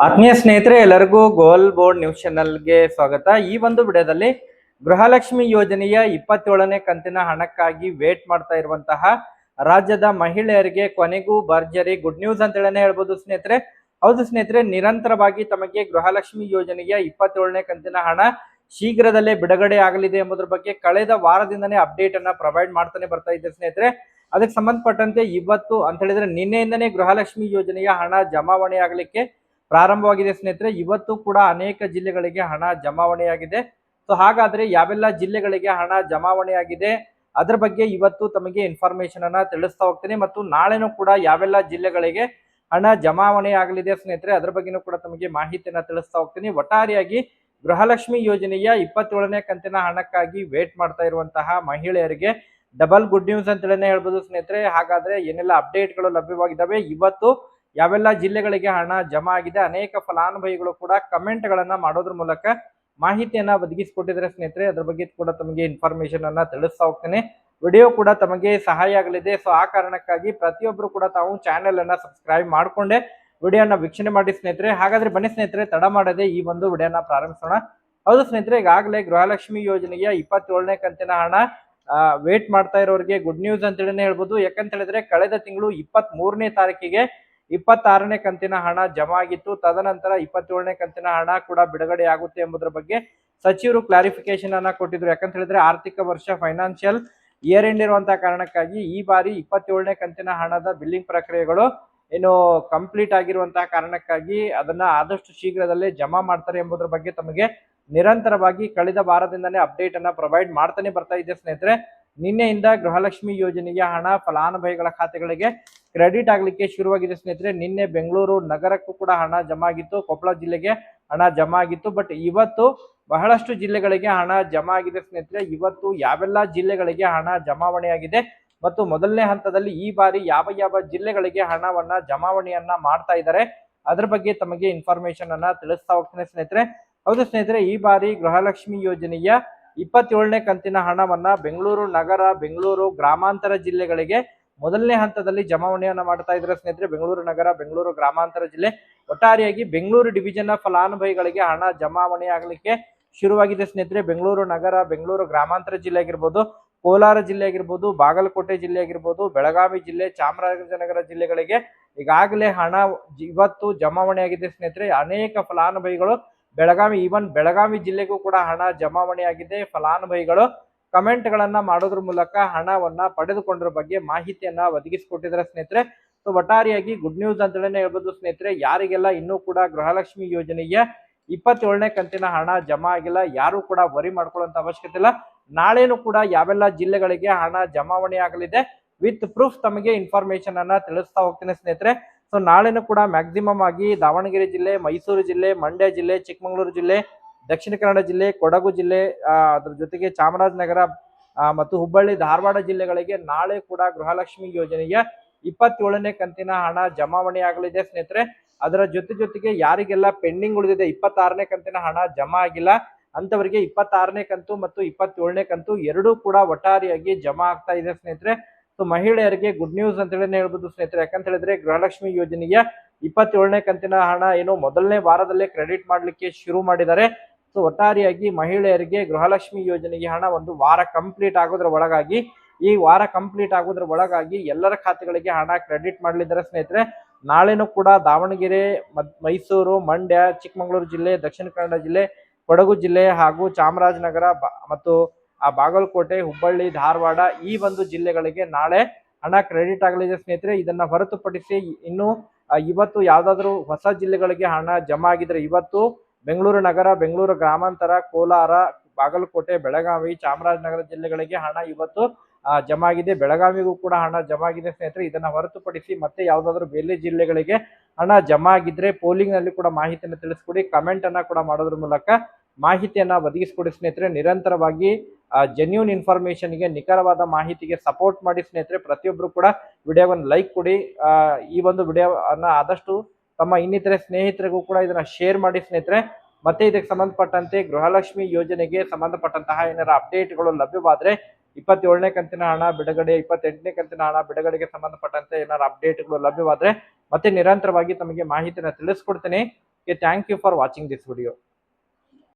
ಆತ್ಮೀಯ ಸ್ನೇಹಿತರೆ, ಎಲ್ಲರಿಗೂ ಗೋಲ್ ಬೋರ್ಡ್ ನ್ಯೂಸ್ ಚಾನೆಲ್ಗೆ ಸ್ವಾಗತ. ಈ ಒಂದು ವಿಡಿಯೋದಲ್ಲಿ ಗೃಹಲಕ್ಷ್ಮಿ ಯೋಜನೆಯ 27ನೇ ಕಂತಿನ ಹಣಕ್ಕಾಗಿ ವೇಟ್ ಮಾಡ್ತಾ ಇರುವಂತಹ ರಾಜ್ಯದ ಮಹಿಳೆಯರಿಗೆ ಕೊನೆಗೂ ಭರ್ಜರಿ ಗುಡ್ ನ್ಯೂಸ್ ಅಂತ ಹೇಳನೆ ಹೇಳ್ಬೋದು ಸ್ನೇಹಿತರೆ. ಹೌದು ಸ್ನೇಹಿತರೆ, ನಿರಂತರವಾಗಿ ತಮಗೆ ಗೃಹಲಕ್ಷ್ಮಿ ಯೋಜನೆಯ 27ನೇ ಕಂತಿನ ಹಣ ಶೀಘ್ರದಲ್ಲೇ ಬಿಡುಗಡೆ ಆಗಲಿದೆ ಎಂಬುದರ ಬಗ್ಗೆ ಕಳೆದ ವಾರದಿಂದನೇ ಅಪ್ಡೇಟ್ ಅನ್ನ ಪ್ರೊವೈಡ್ ಮಾಡ್ತಾನೆ ಬರ್ತಾ ಇದೆ ಸ್ನೇಹಿತರೆ. ಅದಕ್ಕೆ ಸಂಬಂಧಪಟ್ಟಂತೆ ಇವತ್ತು ಅಂತ ಹೇಳಿದ್ರೆ ನಿನ್ನೆಯಿಂದನೇ ಗೃಹಲಕ್ಷ್ಮಿ ಯೋಜನೆಯ ಹಣ ಜಮಾವಣೆ ಆಗಲಿಕ್ಕೆ ಪ್ರಾರಂಭವಾಗಿದೆ ಸ್ನೇಹಿತರೆ. ಇವತ್ತು ಕೂಡ ಅನೇಕ ಜಿಲ್ಲೆಗಳಿಗೆ ಹಣ ಜಮಾವಣೆಯಾಗಿದೆ. ಸೊ ಹಾಗಾದ್ರೆ ಯಾವೆಲ್ಲ ಜಿಲ್ಲೆಗಳಿಗೆ ಹಣ ಜಮಾವಣೆಯಾಗಿದೆ ಅದ್ರ ಬಗ್ಗೆ ಇವತ್ತು ತಮಗೆ ಇನ್ಫಾರ್ಮೇಶನ್ ಅನ್ನ ತಿಳಿಸ್ತಾ ಹೋಗ್ತೀನಿ, ಮತ್ತು ನಾಳೆನೂ ಕೂಡ ಯಾವೆಲ್ಲ ಜಿಲ್ಲೆಗಳಿಗೆ ಹಣ ಜಮಾವಣೆ ಆಗಲಿದೆ ಸ್ನೇಹಿತರೆ ಅದ್ರ ಬಗ್ಗೆನೂ ಕೂಡ ತಮಗೆ ಮಾಹಿತಿಯನ್ನ ತಿಳಿಸ್ತಾ ಹೋಗ್ತೀನಿ. ಒಟ್ಟಾರೆಯಾಗಿ ಗೃಹಲಕ್ಷ್ಮಿ ಯೋಜನೆಯ 27ನೇ ಕಂತಿನ ಹಣಕ್ಕಾಗಿ ವೇಟ್ ಮಾಡ್ತಾ ಇರುವಂತಹ ಮಹಿಳೆಯರಿಗೆ ಡಬಲ್ ಗುಡ್ ನ್ಯೂಸ್ ಅಂತೇಳಿ ಹೇಳ್ಬೋದು ಸ್ನೇಹಿತರೆ. ಹಾಗಾದ್ರೆ ಏನೆಲ್ಲ ಅಪ್ಡೇಟ್ಗಳು ಲಭ್ಯವಾಗಿದ್ದಾವೆ, ಇವತ್ತು ಯಾವೆಲ್ಲ ಜಿಲ್ಲೆಗಳಿಗೆ ಹಣ ಜಮಾ ಆಗಿದೆ, ಅನೇಕ ಫಲಾನುಭವಿಗಳು ಕೂಡ ಕಮೆಂಟ್ ಗಳನ್ನ ಮಾಡೋದ್ರ ಮೂಲಕ ಮಾಹಿತಿಯನ್ನ ಒದಗಿಸಿಕೊಟ್ಟಿದ್ರೆ ಸ್ನೇಹಿತರೆ ಅದ್ರ ಬಗ್ಗೆ ಕೂಡ ತಮಗೆ ಇನ್ಫಾರ್ಮೇಶನ್ ಅನ್ನ ತಿಳಿಸ್ತಾ ಹೋಗ್ತೇನೆ. ವಿಡಿಯೋ ಕೂಡ ತಮಗೆ ಸಹಾಯ ಆಗಲಿದೆ. ಸೊ ಆ ಕಾರಣಕ್ಕಾಗಿ ಪ್ರತಿಯೊಬ್ಬರು ಕೂಡ ತಾವು ಚಾನೆಲ್ ಅನ್ನ ಸಬ್ಸ್ಕ್ರೈಬ್ ಮಾಡ್ಕೊಂಡೆ ವಿಡಿಯೋನ ವೀಕ್ಷಣೆ ಮಾಡಿ ಸ್ನೇಹಿತರೆ. ಹಾಗಾದ್ರೆ ಬನ್ನಿ ಸ್ನೇಹಿತರೆ, ತಡ ಮಾಡದೆ ಈ ಒಂದು ವಿಡಿಯೋನ ಪ್ರಾರಂಭಿಸೋಣ. ಹೌದು ಸ್ನೇಹಿತರೆ, ಈಗಾಗಲೇ ಗೃಹಲಕ್ಷ್ಮಿ ಯೋಜನೆಯ 27ನೇ ಕಂತಿನ ಹಣ ವೇಟ್ ಮಾಡ್ತಾ ಇರೋರಿಗೆ ಗುಡ್ ನ್ಯೂಸ್ ಅಂತ ಹೇಳಿ ಹೇಳ್ಬೋದು. ಯಾಕಂತ ಹೇಳಿದ್ರೆ ಕಳೆದ ತಿಂಗಳು 23ನೇ ತಾರೀಕಿಗೆ 26ನೇ ಕಂತಿನ ಹಣ ಜಮಾ ಆಗಿತ್ತು. ತದನಂತರ 27ನೇ ಕಂತಿನ ಹಣ ಕೂಡ ಬಿಡುಗಡೆ ಆಗುತ್ತೆ ಎಂಬುದರ ಬಗ್ಗೆ ಸಚಿವರು ಕ್ಲಾರಿಫಿಕೇಶನ್ ಅನ್ನ ಕೊಟ್ಟಿದ್ರು. ಯಾಕಂತ ಹೇಳಿದ್ರೆ ಆರ್ಥಿಕ ವರ್ಷ ಫೈನಾನ್ಷಿಯಲ್ ಇಯರ್ ಎಂಡ್ ಇರುವಂತಹ ಕಾರಣಕ್ಕಾಗಿ ಈ ಬಾರಿ 27ನೇ ಕಂತಿನ ಹಣದ ಬಿಲ್ಲಿಂಗ್ ಪ್ರಕ್ರಿಯೆಗಳು ಏನು ಕಂಪ್ಲೀಟ್ ಆಗಿರುವಂತಹ ಕಾರಣಕ್ಕಾಗಿ ಅದನ್ನ ಆದಷ್ಟು ಶೀಘ್ರದಲ್ಲೇ ಜಮಾ ಮಾಡ್ತಾರೆ ಎಂಬುದರ ಬಗ್ಗೆ ತಮಗೆ ನಿರಂತರವಾಗಿ ಕಳೆದ ವಾರದಿಂದನೇ ಅಪ್ಡೇಟ್ ಅನ್ನ ಪ್ರೊವೈಡ್ ಮಾಡ್ತಾನೆ ಬರ್ತಾ ಇದೆ ಸ್ನೇಹಿತರೆ. ನಿನ್ನೆಯಿಂದ ಗೃಹಲಕ್ಷ್ಮಿ ಯೋಜನೆಯ ಹಣ ಫಲಾನುಭವಿಗಳ ಖಾತೆಗಳಿಗೆ ಕ್ರೆಡಿಟ್ ಆಗ್ಲಿಕ್ಕೆ ಶುರುವಾಗಿದೆ ಸ್ನೇಹಿತರೆ. ನಿನ್ನೆ ಬೆಂಗಳೂರು ನಗರಕ್ಕೂ ಕೂಡ ಹಣ ಜಮಾ ಆಗಿತ್ತು, ಕೊಪ್ಪಳ ಜಿಲ್ಲೆಗೆ ಹಣ ಜಮಾ ಆಗಿತ್ತು. ಬಟ್ ಇವತ್ತು ಬಹಳಷ್ಟು ಜಿಲ್ಲೆಗಳಿಗೆ ಹಣ ಜಮಾ ಆಗಿದೆ ಸ್ನೇಹಿತರೆ. ಇವತ್ತು ಯಾವೆಲ್ಲ ಜಿಲ್ಲೆಗಳಿಗೆ ಹಣ ಜಮಾವಣೆಯಾಗಿದೆ ಮತ್ತು ಮೊದಲನೇ ಹಂತದಲ್ಲಿ ಈ ಬಾರಿ ಯಾವ ಯಾವ ಜಿಲ್ಲೆಗಳಿಗೆ ಹಣವನ್ನ ಜಮಾವಣೆಯನ್ನ ಮಾಡ್ತಾ ಇದ್ದಾರೆ ಅದ್ರ ಬಗ್ಗೆ ತಮಗೆ ಇನ್ಫಾರ್ಮೇಶನ್ ಅನ್ನ ತಿಳಿಸ್ತಾ ಹೋಗ್ತೇನೆ ಸ್ನೇಹಿತರೆ. ಹೌದು ಸ್ನೇಹಿತರೆ, ಈ ಬಾರಿ ಗೃಹಲಕ್ಷ್ಮಿ ಯೋಜನೆಯ 27ನೇ ಕಂತಿನ ಹಣವನ್ನ ಬೆಂಗಳೂರು ನಗರ, ಬೆಂಗಳೂರು ಗ್ರಾಮಾಂತರ ಜಿಲ್ಲೆಗಳಿಗೆ ಮೊದಲನೇ ಹಂತದಲ್ಲಿ ಜಮಾವಣೆಯನ್ನ ಮಾಡ್ತಾ ಇದ್ದಾರೆ ಸ್ನೇಹಿತರೆ. ಬೆಂಗಳೂರು ನಗರ, ಬೆಂಗಳೂರು ಗ್ರಾಮಾಂತರ ಜಿಲ್ಲೆ, ಒಟ್ಟಾರೆಯಾಗಿ ಬೆಂಗಳೂರು ಡಿವಿಷನ್ ನ ಫಲಾನುಭವಿಗಳಿಗೆ ಹಣ ಜಮಾವಣೆ ಆಗಲಿಕ್ಕೆ ಶುರುವಾಗಿದೆ ಸ್ನೇಹಿತರೆ. ಬೆಂಗಳೂರು ನಗರ, ಬೆಂಗಳೂರು ಗ್ರಾಮಾಂತರ ಜಿಲ್ಲೆ ಆಗಿರ್ಬೋದು, ಕೋಲಾರ ಜಿಲ್ಲೆ ಆಗಿರ್ಬೋದು, ಬಾಗಲಕೋಟೆ ಜಿಲ್ಲೆ ಆಗಿರ್ಬೋದು, ಬೆಳಗಾವಿ ಜಿಲ್ಲೆ, ಚಾಮರಾಜನಗರ ಜಿಲ್ಲೆಗಳಿಗೆ ಈಗಾಗಲೇ ಹಣ ಇವತ್ತು ಜಮಾವಣೆ ಆಗಿದೆ ಸ್ನೇಹಿತರೆ. ಅನೇಕ ಫಲಾನುಭವಿಗಳು ಬೆಳಗಾವಿ ಜಿಲ್ಲೆಗೂ ಕೂಡ ಹಣ ಜಮಾವಣೆ ಆಗಿದೆ. ಫಲಾನುಭವಿಗಳು ಕಮೆಂಟ್ ಗಳನ್ನ ಮಾಡೋದ್ರ ಮೂಲಕ ಹಣವನ್ನ ಪಡೆದುಕೊಂಡಿರೋ ಬಗ್ಗೆ ಮಾಹಿತಿಯನ್ನ ಒದಗಿಸಿಕೊಟ್ಟಿದ್ದಾರೆ ಸ್ನೇಹಿತರೆ. ಸೊ ಒಟ್ಟಾರೆಯಾಗಿ ಗುಡ್ ನ್ಯೂಸ್ ಅಂತ ಹೇಳಿ ಹೇಳ್ಬೋದು ಸ್ನೇಹಿತರೆ. ಯಾರಿಗೆಲ್ಲ ಇನ್ನೂ ಕೂಡ ಗೃಹಲಕ್ಷ್ಮಿ ಯೋಜನೆಯ 27ನೇ ಕಂತಿನ ಹಣ ಜಮಾ ಆಗಿಲ್ಲ, ಯಾರು ಕೂಡ ವರಿ ಮಾಡ್ಕೊಳ್ಳುವಂತ ಅವಶ್ಯಕತೆ ಇಲ್ಲ. ನಾಳೆನೂ ಕೂಡ ಯಾವೆಲ್ಲ ಜಿಲ್ಲೆಗಳಿಗೆ ಹಣ ಜಮಾವಣೆ ಆಗಲಿದೆ ವಿತ್ ಪ್ರೂಫ್ ತಮಗೆ ಇನ್ಫಾರ್ಮೇಶನ್ ಅನ್ನ ತಿಳಿಸ್ತಾ ಹೋಗ್ತೇನೆ ಸ್ನೇಹಿತರೆ. ಸೊ ನಾಳೆನೂ ಕೂಡ ಮ್ಯಾಕ್ಸಿಮಮ್ ಆಗಿ ದಾವಣಗೆರೆ ಜಿಲ್ಲೆ, ಮೈಸೂರು ಜಿಲ್ಲೆ, ಮಂಡ್ಯ ಜಿಲ್ಲೆ, ಚಿಕ್ಕಮಗಳೂರು ಜಿಲ್ಲೆ, ದಕ್ಷಿಣ ಕನ್ನಡ ಜಿಲ್ಲೆ, ಕೊಡಗು ಜಿಲ್ಲೆ, ಅದ್ರ ಜೊತೆಗೆ ಚಾಮರಾಜನಗರ ಮತ್ತು ಹುಬ್ಬಳ್ಳಿ ಧಾರವಾಡ ಜಿಲ್ಲೆಗಳಿಗೆ ನಾಳೆ ಕೂಡ ಗೃಹಲಕ್ಷ್ಮಿ ಯೋಜನೆಯ 27ನೇ ಕಂತಿನ ಹಣ ಜಮಾವಣೆ ಆಗಲಿದೆ ಸ್ನೇಹಿತರೆ. ಅದರ ಜೊತೆಗೆ ಯಾರಿಗೆಲ್ಲ ಪೆಂಡಿಂಗ್ ಉಳಿದಿದೆ, 26ನೇ ಕಂತಿನ ಹಣ ಜಮಾ ಆಗಿಲ್ಲ ಅಂತವರಿಗೆ 26ನೇ ಕಂತು ಮತ್ತು 27ನೇ ಕಂತು ಎರಡೂ ಕೂಡ ಒಟ್ಟಾರೆಯಾಗಿ ಜಮಾ ಆಗ್ತಾ ಇದೆ ಸ್ನೇಹಿತರೆ. ಸೊ ಮಹಿಳೆಯರಿಗೆ ಗುಡ್ ನ್ಯೂಸ್ ಅಂತ ಹೇಳಿ ಹೇಳ್ಬೋದು ಸ್ನೇಹಿತರೆ. ಯಾಕಂತ ಹೇಳಿದ್ರೆ ಗೃಹಲಕ್ಷ್ಮಿ ಯೋಜನೆಯ 27ನೇ ಕಂತಿನ ಹಣ ಏನು ಮೊದಲನೇ ವಾರದಲ್ಲೇ ಕ್ರೆಡಿಟ್ ಮಾಡ್ಲಿಕ್ಕೆ ಶುರು ಮಾಡಿದ್ದಾರೆ. ಸೊ ಒಟ್ಟಾರೆಯಾಗಿ ಮಹಿಳೆಯರಿಗೆ ಗೃಹಲಕ್ಷ್ಮಿ ಯೋಜನೆಗೆ ಹಣ ಒಂದು ವಾರ ಕಂಪ್ಲೀಟ್ ಆಗೋದ್ರ ಒಳಗಾಗಿ ಎಲ್ಲರ ಖಾತೆಗಳಿಗೆ ಹಣ ಕ್ರೆಡಿಟ್ ಮಾಡಲಿದ್ದಾರೆ ಸ್ನೇಹಿತರೆ. ನಾಳೆನೂ ಕೂಡ ದಾವಣಗೆರೆ, ಮೈಸೂರು, ಮಂಡ್ಯ, ಚಿಕ್ಕಮಗಳೂರು ಜಿಲ್ಲೆ, ದಕ್ಷಿಣ ಕನ್ನಡ ಜಿಲ್ಲೆ, ಕೊಡಗು ಜಿಲ್ಲೆ ಹಾಗೂ ಚಾಮರಾಜನಗರ ಮತ್ತು ಬಾಗಲಕೋಟೆ, ಹುಬ್ಬಳ್ಳಿ, ಧಾರವಾಡ ಈ ಒಂದು ಜಿಲ್ಲೆಗಳಿಗೆ ನಾಳೆ ಹಣ ಕ್ರೆಡಿಟ್ ಆಗಲಿದೆ ಸ್ನೇಹಿತರೆ. ಇದನ್ನ ಹೊರತುಪಡಿಸಿ ಇನ್ನು ಇವತ್ತು ಯಾವ್ದಾದ್ರು ಹೊಸ ಜಿಲ್ಲೆಗಳಿಗೆ ಹಣ ಜಮಾ ಆಗಿದ್ರೆ ಇವತ್ತು ಬೆಂಗಳೂರು ನಗರ, ಬೆಂಗಳೂರು ಗ್ರಾಮಾಂತರ, ಕೋಲಾರ, ಬಾಗಲಕೋಟೆ, ಬೆಳಗಾವಿ, ಚಾಮರಾಜನಗರ ಜಿಲ್ಲೆಗಳಿಗೆ ಹಣ ಇವತ್ತು ಜಮಾ ಆಗಿದೆ. ಬೆಳಗಾವಿಗೂ ಕೂಡ ಹಣ ಜಮಾ ಆಗಿದೆ ಸ್ನೇಹಿತರೆ. ಇದನ್ನ ಹೊರತುಪಡಿಸಿ ಮತ್ತೆ ಯಾವ್ದಾದ್ರು ಬೇರೆ ಜಿಲ್ಲೆಗಳಿಗೆ ಹಣ ಜಮಾ ಆಗಿದ್ರೆ ಪೋಲಿಂಗ್ ನಲ್ಲಿ ಕೂಡ ಮಾಹಿತಿಯನ್ನು ತಿಳಿಸ್ಕೊಡಿ, ಕಮೆಂಟ್ ಅನ್ನ ಕೂಡ ಮಾಡೋದ್ರ ಮೂಲಕ ಮಾಹಿತಿಯನ್ನ ಒದಗಿಸಿಕೊಡಿ ಸ್ನೇಹಿತರೆ. ನಿರಂತರವಾಗಿ ಜೆನ್ಯೂನ್ ಇನ್ಫಾರ್ಮೇಶನ್ಗೆ, ನಿಖರವಾದ ಮಾಹಿತಿಗೆ ಸಪೋರ್ಟ್ ಮಾಡಿ ಸ್ನೇಹಿತರೆ. ಪ್ರತಿಯೊಬ್ರು ಕೂಡ ವಿಡಿಯೋವನ್ನು ಲೈಕ್ ಕೊಡಿ. ಈ ಒಂದು ವಿಡಿಯೋ ಅನ್ನ ಆದಷ್ಟು ತಮ್ಮ ಇನ್ನಿತರೆ ಸ್ನೇಹಿತರಿಗೂ ಕೂಡ ಇದನ್ನ ಶೇರ್ ಮಾಡಿ ಸ್ನೇಹಿತರೆ. ಮತ್ತೆ ಇದಕ್ಕೆ ಸಂಬಂಧಪಟ್ಟಂತೆ ಗೃಹಲಕ್ಷ್ಮಿ ಯೋಜನೆಗೆ ಸಂಬಂಧಪಟ್ಟಂತಹ ಏನಾರ ಅಪ್ಡೇಟ್ಗಳು ಲಭ್ಯವಾದ್ರೆ 27ನೇ ಕಂತಿನ ಹಣ ಬಿಡುಗಡೆ, 28ನೇ ಕಂತಿನ ಹಣ ಬಿಡುಗಡೆಗೆ ಸಂಬಂಧಪಟ್ಟಂತೆ ಏನಾರ ಅಪ್ಡೇಟ್ಗಳು ಲಭ್ಯವಾದ್ರೆ ಮತ್ತೆ ನಿರಂತರವಾಗಿ ತಮಗೆ ಮಾಹಿತಿನ ತಿಳಿಸ್ಕೊಡ್ತೀನಿ. Thank you for watching this video.